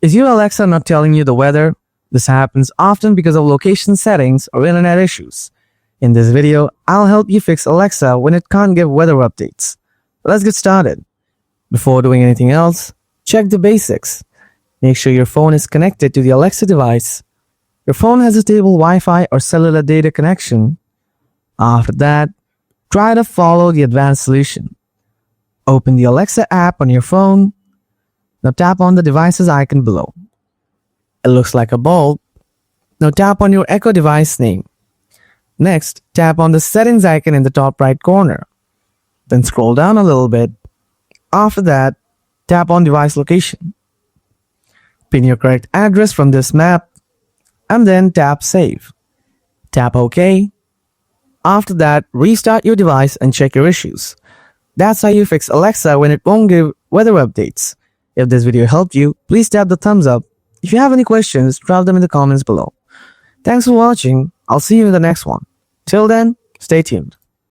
Is your Alexa not telling you the weather? This happens often because of location settings or internet issues. In this video, I'll help you fix Alexa when it can't give weather updates. Let's get started. Before doing anything else, check the basics. Make sure your phone is connected to the Alexa device. Your phone has a stable Wi-Fi or cellular data connection. After that, try to follow the advanced solution. Open the Alexa app on your phone. Now tap on the device's icon below. It looks like a bulb. Now tap on your Echo device name. Next, tap on the settings icon in the top right corner. Then scroll down a little bit. After that, tap on device location. Pin your correct address from this map and then tap save. Tap OK. After that, restart your device and check your issues. That's how you fix Alexa when it won't give weather updates. If this video helped you, please tap the thumbs up. If you have any questions, drop them in the comments below. Thanks for watching. I'll see you in the next one. Till then, stay tuned.